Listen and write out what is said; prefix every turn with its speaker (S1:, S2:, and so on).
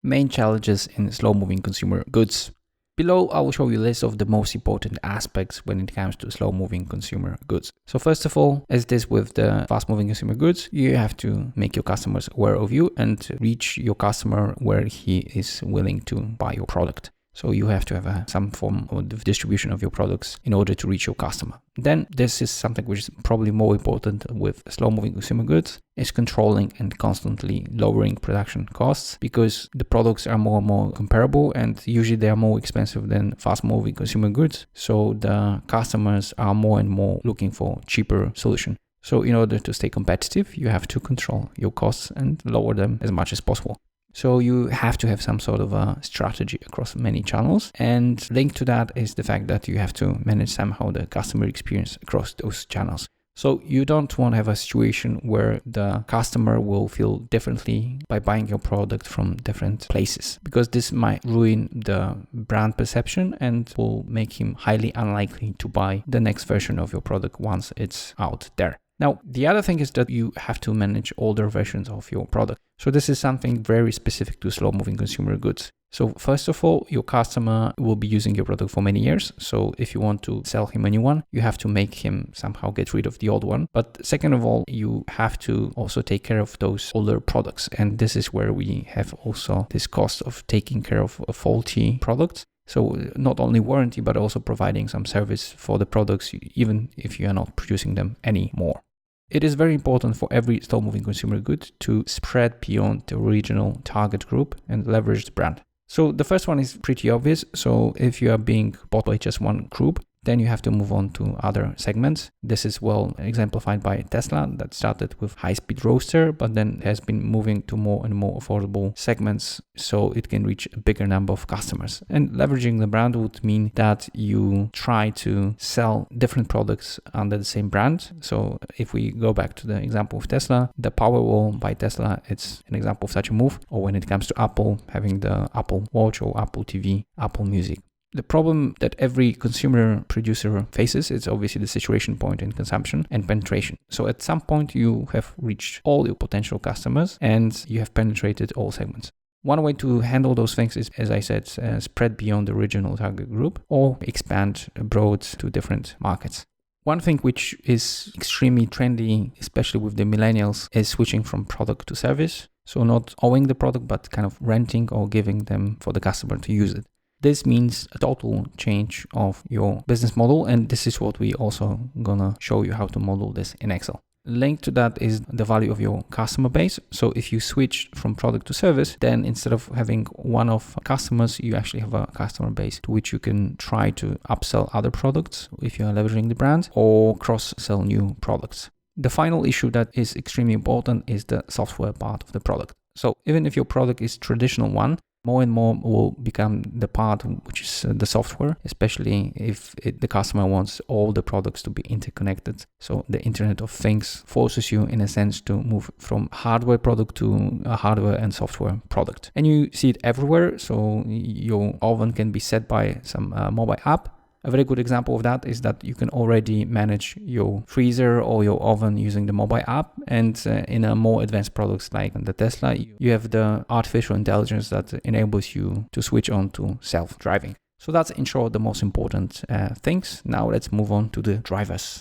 S1: Main challenges in slow-moving consumer goods. Below, I will show you a list of the most important aspects when it comes to slow-moving consumer goods. So first of all, as it is with the fast-moving consumer goods, you have to make your customers aware of you and reach your customer where he is willing to buy your product. So you have to have some form of distribution of your products in order to reach your customer. Then this is something which is probably more important with slow-moving consumer goods, is controlling and constantly lowering production costs, because the products are more and more comparable and usually they are more expensive than fast-moving consumer goods. So the customers are more and more looking for cheaper solution. So in order to stay competitive, you have to control your costs and lower them as much as possible. So you have to have some sort of a strategy across many channels, and linked to that is the fact that you have to manage somehow the customer experience across those channels. So you don't want to have a situation where the customer will feel differently by buying your product from different places, because this might ruin the brand perception and will make him highly unlikely to buy the next version of your product once it's out there. Now, the other thing is that you have to manage older versions of your product. So this is something very specific to slow-moving consumer goods. So first of all, your customer will be using your product for many years. So if you want to sell him a new one, you have to make him somehow get rid of the old one. But second of all, you have to also take care of those older products. And this is where we have also this cost of taking care of faulty products. So not only warranty, but also providing some service for the products, even if you are not producing them anymore. It is very important for every slow-moving consumer good to spread beyond the original target group and leverage the brand. So the first one is pretty obvious. So if you are being bought by just one group, then you have to move on to other segments. This is well exemplified by Tesla, that started with high-speed roadster, but then has been moving to more and more affordable segments so it can reach a bigger number of customers. And leveraging the brand would mean that you try to sell different products under the same brand. So if we go back to the example of Tesla, the Powerwall by Tesla, it's an example of such a move. Or when it comes to Apple, having the Apple Watch or Apple TV, Apple Music. The problem that every consumer producer faces is obviously the saturation point in consumption and penetration. So at some point you have reached all your potential customers and you have penetrated all segments. One way to handle those things is, as I said, spread beyond the original target group or expand abroad to different markets. One thing which is extremely trendy, especially with the millennials, is switching from product to service. So not owning the product, but kind of renting or giving them for the customer to use it. This means a total change of your business model, and this is what we also gonna show you how to model this in Excel. Linked to that is the value of your customer base. So if you switch from product to service, then instead of having one-off customers, you actually have a customer base to which you can try to upsell other products if you are leveraging the brand, or cross-sell new products. The final issue that is extremely important is the software part of the product. So even if your product is traditional one, more and more will become the part which is the software, especially if the customer wants all the products to be interconnected. So the Internet of Things forces you, in a sense, to move from hardware product to a hardware and software product. And you see it everywhere. So your oven can be set by some mobile app. A very good example of that is that you can already manage your freezer or your oven using the mobile app. And in a more advanced products like the Tesla, you have the artificial intelligence that enables you to switch on to self-driving. So that's in short the most important things. Now let's move on to the drivers.